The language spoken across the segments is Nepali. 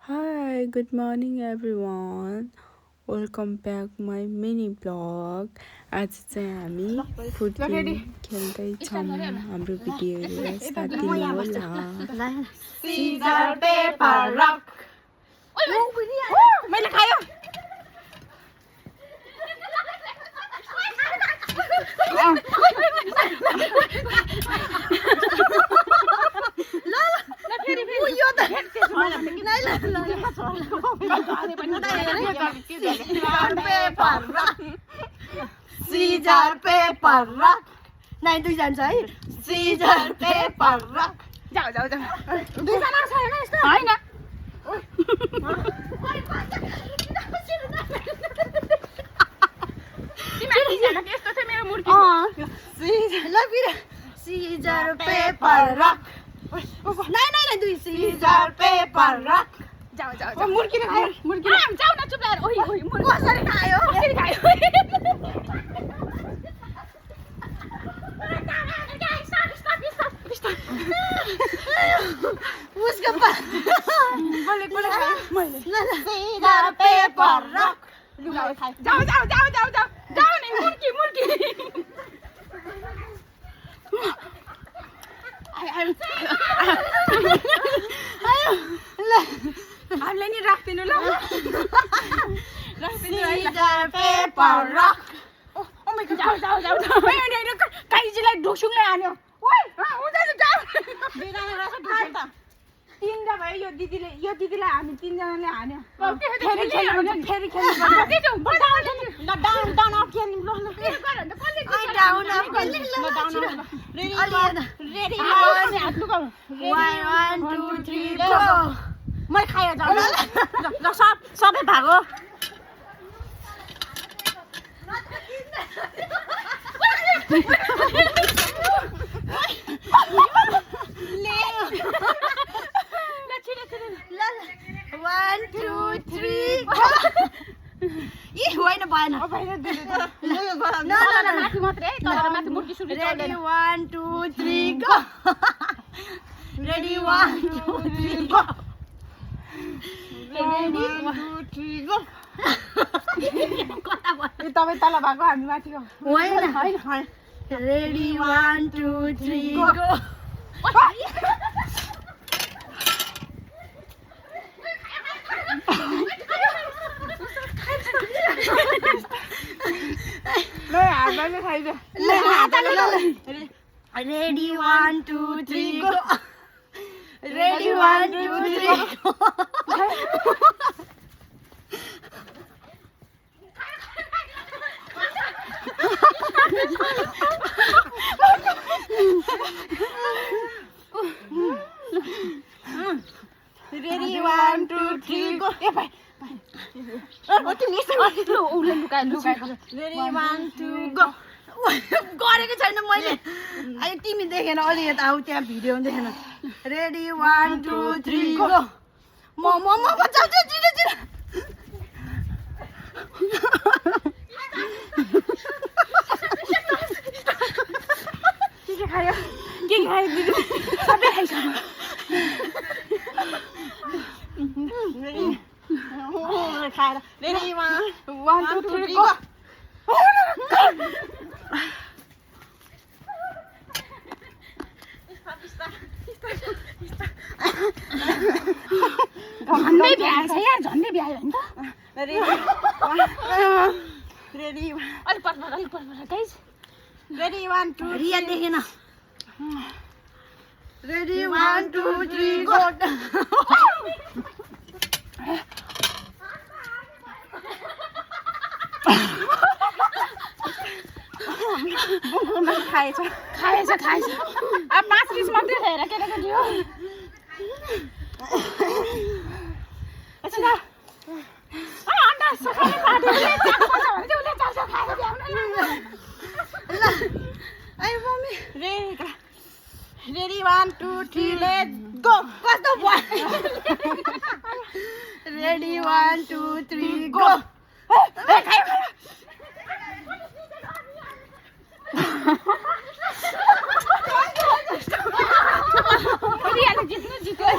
Hi, good morning everyone. Welcome back my mini blog. आज चाहिँ हामी फुड गेम खेल्दैछौँ। हाम्रो भिडियो हेरेर साथ दिनु होला। Scissor paper rock. मैले खायो। Scissor paper rock. नाइ दुई जान्छ है। Scissor paper rock. जाऊ जाऊ जाऊ। दुई जना छैन यस्तो। हैन। यस्तो चाहिँ मेरो मुर्की। Scissor paper rock. नाइ नाइ नाइ दुई सीजर पेपर रक। जाऊ जाऊ जाऊ। मुर्कीले खायो। मुर्कीले। जाऊ न चुप लाएर। ओइ ओइ मुर्की कसरी खायो? कसरी खायो? उसको मैले पनि खाएँ मैले सीजर पेपर रक। जाऊ जाऊ जाऊ जाऊ जाऊ जाऊ नि मुर्की मुर्की। हामीलाई नि राख्दिनु ल। Scissor paper rock. Oh my god जाऊ जाऊ जाऊ। काइजीलाई ढुसुङले हान्यो। ओइ उता जाऊ। दुईजना रहेछ ढुसुङ त। तीनजना भयो यो दिदीलाई हामी तीनजनाले हान्यो। फेरि खेल्नु फेरि खेल्नु पर्छ। ल डाउन डाउन अफ खेल्नु ल ल। के गर अन्त कसले चाहिँ डाउन अफ खेल्नु ल डाउन अफ। रेडी हात लुकाऊ। 1 2 3 गो। मैले खायो जाऊ ल ल सबै भागो। तपाईँ तल भएको हामी माथि ready 1 2 3 go. Ready 1 2 3 go. Ready 1 2 3 go. Ready 1 2 3 go. ए भाइ तिमी यसो लु उले लुका रेडी 1 2 गो। गरेको छैन मैले। अहिले तिमी देखेन अलि यता आऊ त्यहाँ भिडियो देखेन। Ready 1 2 3 go. म बचाउ छिटो छिटो। के खायो दिदी सबै खाइसक्यो। खाएर रेडी 1 2 3 गो। झन्डै भ्याएछ यार झन्डै भ्यायो नि त। रेडी अलिक पर्छ गाइस। रेडी 1 2 रिया देखेन। Ready 1 2 3 go. खाएछ अब 5 पिस मात्रै खाएर केटाको थियो। एकछिन अन्डा सखाने पार्टी उसले चाउचाउ खाएर भ्याउन ल। I mummy ready 1 2 3 let's go. कस्तो भयो? Ready 1 2 3 go. खायो जित्नु जित्यो।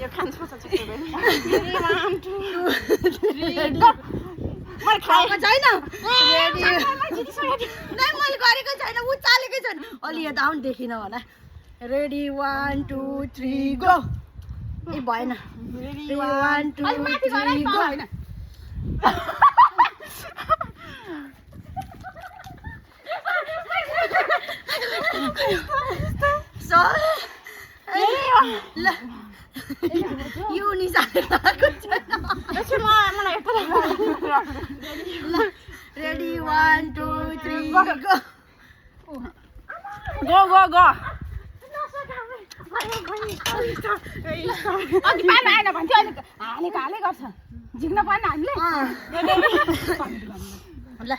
यो खान्छ मैले खाएको छैन मैले गरेको छैन ऊ चालेकै छैन अलि यता आउनु देखिन होला रेडी 1 2 3 गो ए भएन रेडी 1 2 3 गो ल यो निसाको छैन रेडी 1 2 3 गो गो अघि पानी आएन भन्थ्यो अहिले हालेको हालै गर्छ झिक्न पर्ने हामीले ल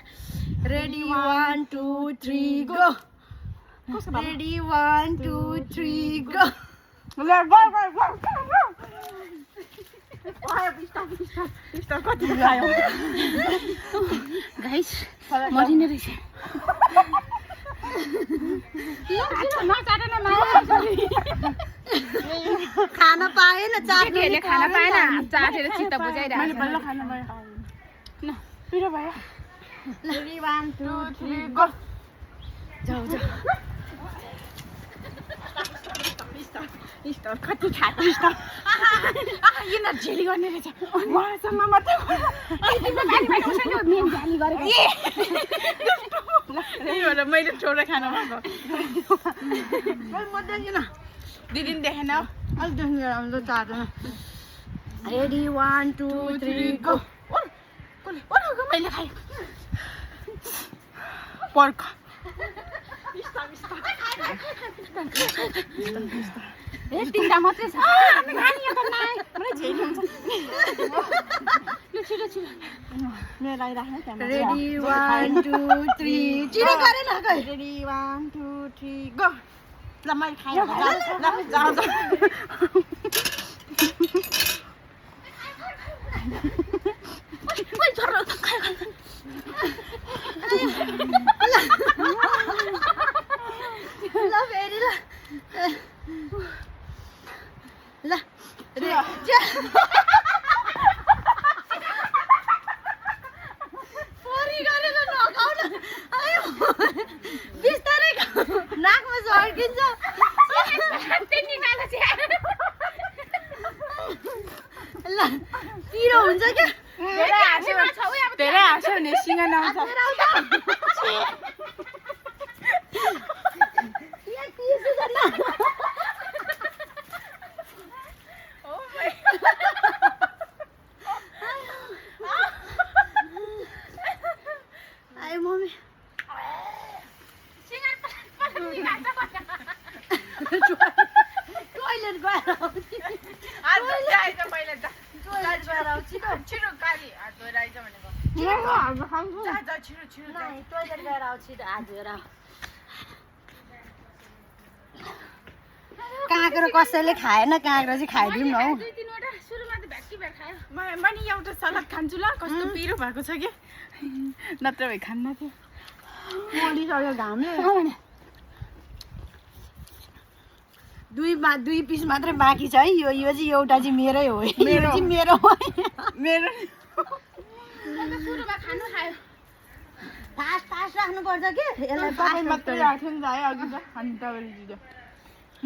रेडी 1 2 3 गो रेडी 1 2 3 गो कति खायो गाइस मरिने रहेछ खाना पाएन चाटेले खाना पाएन चाटेर चित्त बुझाइरहेको बल्ल खाना भयो ल पिरो भयो रेडी 1 2 3 गो जाऊ जाऊ स्टोर कति खाएको स्टोर यिनीहरू झेली गर्ने रहेछ उहाँसँग मात्रै मेन झ्याली गरेको मैले छोडेर खानु भएको म देख्दिन दिदी देखेन अलिक देख्नु राम्रो चाहँदैन रेडी 1 2 3 गो मैले खाएँ पर्क तिनवटा मात्रै छ रेडी 1 2 3 चिनी गरेन रेडी 1 2 3 गो ल मैले खाएँ ल जाऊ ल फेरि ल ल पोरी गरेर नखाउन बिस्तारै नाकमा झर्किन्छ ल पिरो हुन्छ क्या धेरै हाँस्यो भने सिँगा नआउँछ काँक्रो कसैले खाएन काँक्रो चाहिँ खाइदिउँ न हौ मैले एउटा सलाद खान्छु ल कस्तो पिरो भएको छ कि नत्र भए खान्न थियो मरिसक्यो घामले दुई पिस मात्रै बाँकी छ है यो चाहिँ एउटा चाहिँ मेरै हो मेरो चाहिँ मेरो मेरो फास्ट राख्नुपर्छ कि यसलाई तपाईँ मात्रै राख्यो नि त है अघि त अनि तपाईँले जित्यो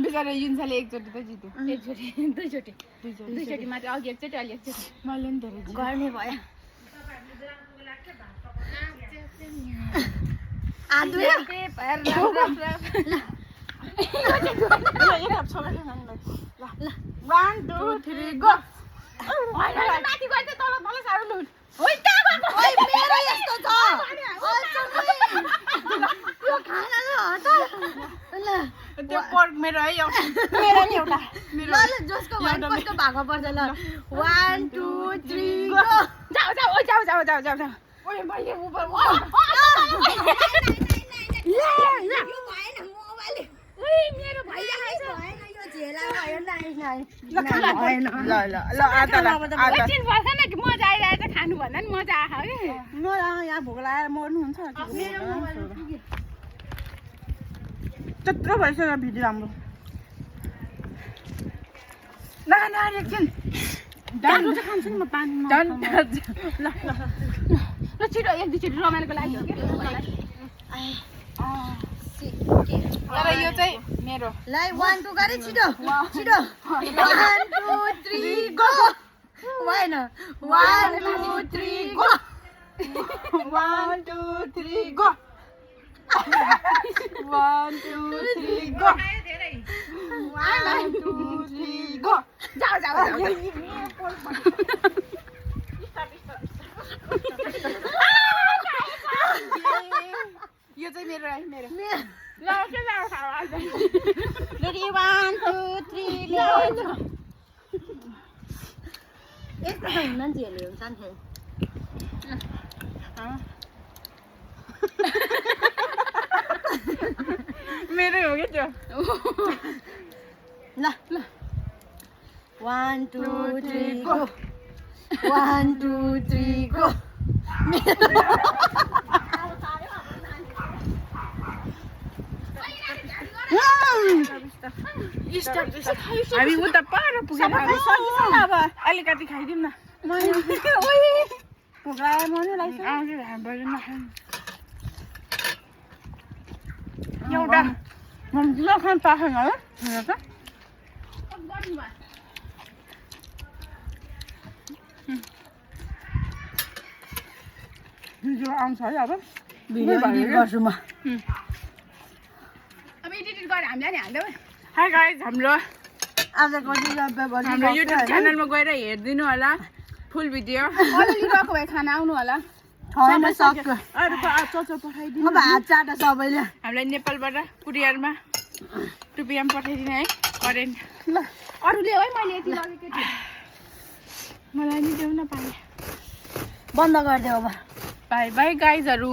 बिचरा युन्साले एकचोटि त जित्यो दुईचोटि मात्रै अघि एकचोटि अलि एकचोटि मैले पनि धेरै गर्ने भयो आदु त्यो पर्क मेरो है मेरो नि एउटा जसको कस्तो भागमा पर्छ ल 1 2 3 गो जाऊ ओए मैले ऊपर मेरो भइरहेको छ यो झेला भयो मजा आइरहेछ खानु भन्दा नि मजा आयो यहाँ भोक लागेर मर्नु हुन्छ त्यत्रो भइसक्यो भिडियो हाम्रो न एकछिन डान्डो चाहिँ खान्छु नि म पानीमा ल छिटो एक दुईचोटि रमाइलोको लागि हो क्या तर यो चाहिँ मेरो लाई 1 2 गरे छिटो छिटो 1 2 3 गो भएन 1 2 3 गो 1 2 3 गो 1 2 3 गो 1 2 3 गो जाऊ यो चाहिँ मेरो है मेरो ल के जाऊ खाऊ रेडी 1 2 3 गो यस्तो त मान्छेहरूले हुन्छ नि मेरो हो क्या त्यो ल 1 2 3 गो 1 2 3 गो हामी उता पर पुगेर अब अलिकति खाइदिउँ न भोक लाग्यो एउटा नखानु पाएन होला हेर त भिडियो आउँछ है अब गर्छु म अब एडिट गरेर हामीलाई नि हाल्दै हाई गाइज हाम्रो युट्युब च्यानलमा गएर हेरिदिनु होला फुल भिडियो अलिअलि गएको भए खाना आउनु होला पठाइदिनु भात चाटा सबैले हामीलाई नेपालबाट कुरियरमा रुपियाँ पठाइदिनु है करेन्ट ल अरूले है मैले यति लगेको थिएँ मलाई नि देऊ न पाएँ बन्द गरिदेऊ अब बाई बाई गाइजहरू